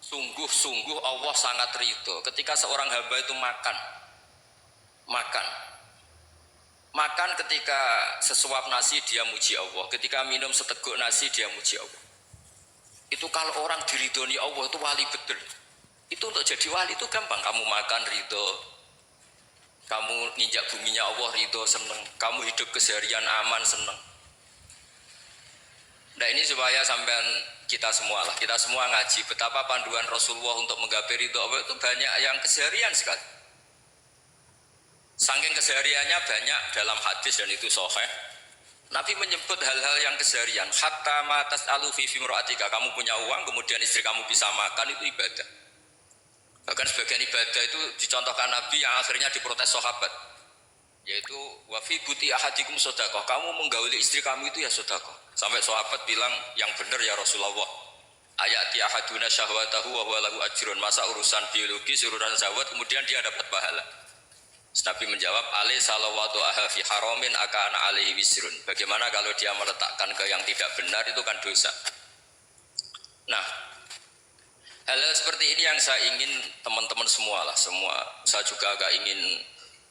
Sungguh-sungguh Allah sangat ridho ketika seorang hamba itu makan. Makan. Makan ketika sesuap nasi dia muji Allah, ketika minum seteguk nasi dia muji Allah. Itu kalau orang diridhoni Allah itu wali betul. Itu untuk jadi wali itu gampang. Kamu makan ridho, kamu ninjak buminya Allah ridho seneng, kamu hidup keseharian aman seneng. Nah ini supaya sampean kita semua ngaji betapa panduan Rasulullah untuk menggapai ridho Allah itu banyak yang keseharian sekali. Saking kesehariannya banyak dalam hadis dan itu sahih. Nabi menyebut hal-hal yang keseharian. Hatta ma tas'alu fi imra'atika, kamu punya uang kemudian istri kamu bisa makan, itu ibadah. Bahkan sebagian ibadah itu dicontohkan Nabi yang akhirnya diprotes sahabat, yaitu wa fi buti ahadikum sedekah, kamu menggauli istri kamu itu ya sedekah. Sampai sahabat bilang, yang benar ya Rasulullah, ayati ahaduna syahwatahu wa huwa lahu ajrun, masa urusan biologis, urusan syahwat kemudian dia dapat pahala. Nabi menjawab, alai salawatu aha fi haramin akana alaihi wisrun. Bagaimana kalau dia meletakkan ke yang tidak benar, itu kan dosa. Nah, hal-hal seperti ini yang saya ingin teman-teman semua lah, semua. Saya juga agak ingin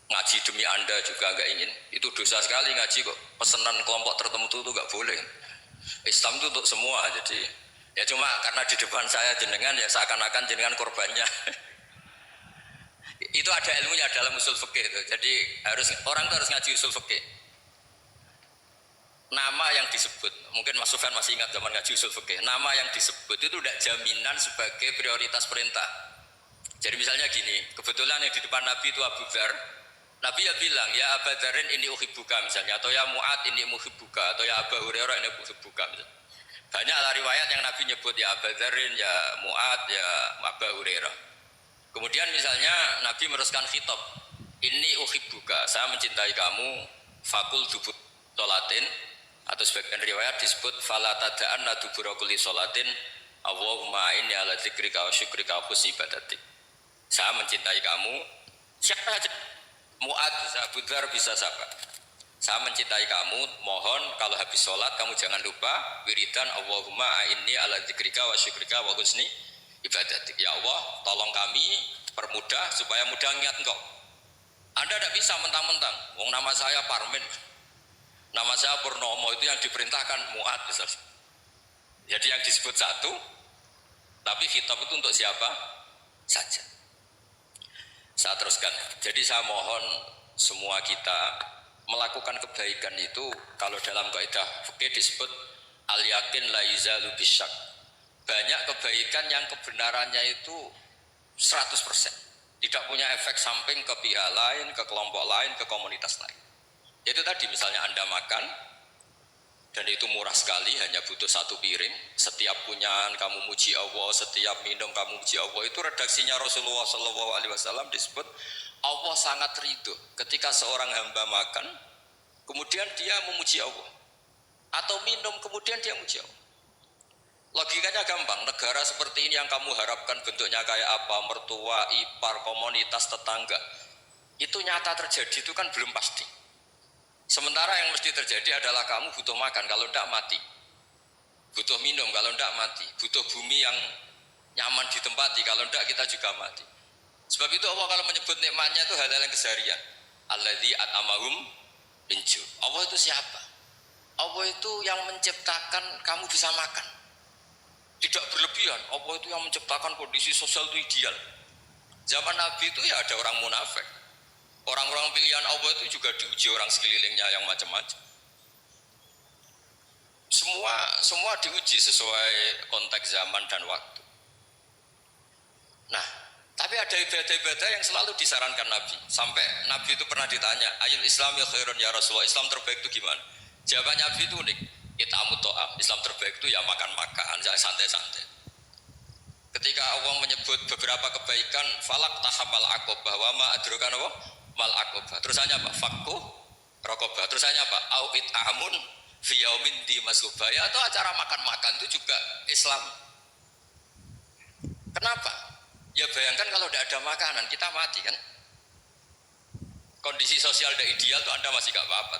ngaji demi Anda juga agak ingin. Itu dosa sekali ngaji kok. Pesanan kelompok tertentu itu gak boleh. Islam itu untuk semua, jadi ya cuma karena di depan saya jenengan ya seakan-akan jenengan korbannya. Itu ada ilmunya dalam usul fikih itu. Jadi orang itu harus ngaji usul fikih. Nama yang disebut, mungkin Mas Sufyan masih ingat zaman ngaji usul fikih. Nama yang disebut itu tidak jaminan sebagai prioritas perintah. Jadi misalnya gini, kebetulan yang di depan Nabi itu Abu Dzar. Nabi ya bilang, ya Abu Dzarin ini uhibbuka misalnya, atau ya Mu'ad ini uhibbuka, atau ya Abu Hurairah ini uhibbuka misalnya. Banyaklah riwayat yang Nabi nyebut ya Abu Dzarin, ya Mu'ad, ya Abu Hurairah. Kemudian misalnya Nabi meneruskan khitab, ini uhibbuka, saya mencintai kamu, fakul dubur sholatin, atau sebagian riwayat disebut fala tada'anna dubura kulli sholatin Allahumma inni ala dzikrika wa syukrika wa husni ibadatik. Saya mencintai kamu, siapa aja, Mu'ad bisa, Abu Dzar bisa siapa. Saya mencintai kamu, mohon kalau habis sholat kamu jangan lupa wiridan Allahumma inni ala dzikrika wa syukrika wa husni ibadatik. Ya Allah, tolong kami permudah supaya mudah ingat engkau. Anda tidak bisa mentang-mentang, wong nama saya Parmin, nama saya Purnomo, itu yang diperintahkan Mu'ad misalnya. Jadi yang disebut satu, tapi khitab itu untuk siapa saja. Saya teruskan. Jadi saya mohon semua kita melakukan kebaikan itu, kalau dalam kaidah fikih disebut al yakin la yuzalu bisyak. Banyak kebaikan yang kebenarannya itu 100%, tidak punya efek samping ke pihak lain, ke kelompok lain, ke komunitas lain. Itu tadi misalnya Anda makan dan itu murah sekali, hanya butuh satu piring, setiap punyaan kamu muji Allah, setiap minum kamu muji Allah. Itu redaksinya Rasulullah SAW disebut Allah sangat ridho ketika seorang hamba makan kemudian dia memuji Allah, atau minum kemudian dia muji Allah. Logikanya gampang, negara seperti ini yang kamu harapkan bentuknya kayak apa, mertua, ipar, komunitas, tetangga, itu nyata terjadi itu kan belum pasti. Sementara yang mesti terjadi adalah kamu butuh makan, kalau tidak mati. Butuh minum, kalau tidak mati. Butuh bumi yang nyaman ditempati, kalau tidak kita juga mati. Sebab itu Allah kalau menyebut nikmatnya itu hal-hal yang keseharian. Alladzi at'amahum min ju'. Allah itu siapa? Allah itu yang menciptakan kamu bisa makan. Tidak berlebihan. Allah itu yang menciptakan kondisi sosial itu ideal. Zaman Nabi itu ya ada orang munafik. Orang-orang pilihan Allah itu juga diuji orang sekelilingnya yang macam-macam. Semua diuji sesuai konteks zaman dan waktu. Nah, tapi ada ibadah-ibadah yang selalu disarankan Nabi. Sampai Nabi itu pernah ditanya, ayul islami khairun ya Rasulullah, Islam terbaik itu gimana? Jawaban Nabi itu unik. It'amut ta'am, Islam terbaik itu ya makan-makan, jangan santai-santai. Ketika Allah menyebut beberapa kebaikan, falak tahamal aqobah, wa ma adrokan apa? Mal aqobah. Terusannya apa? Fakku rokobah. Terusannya apa? Au it'amun fi yaumin di masubah. Ya, atau acara makan-makan itu juga Islam. Kenapa? Ya bayangkan kalau tidak ada makanan, kita mati kan? Kondisi sosial tidak ideal itu Anda masih gak apa-apa.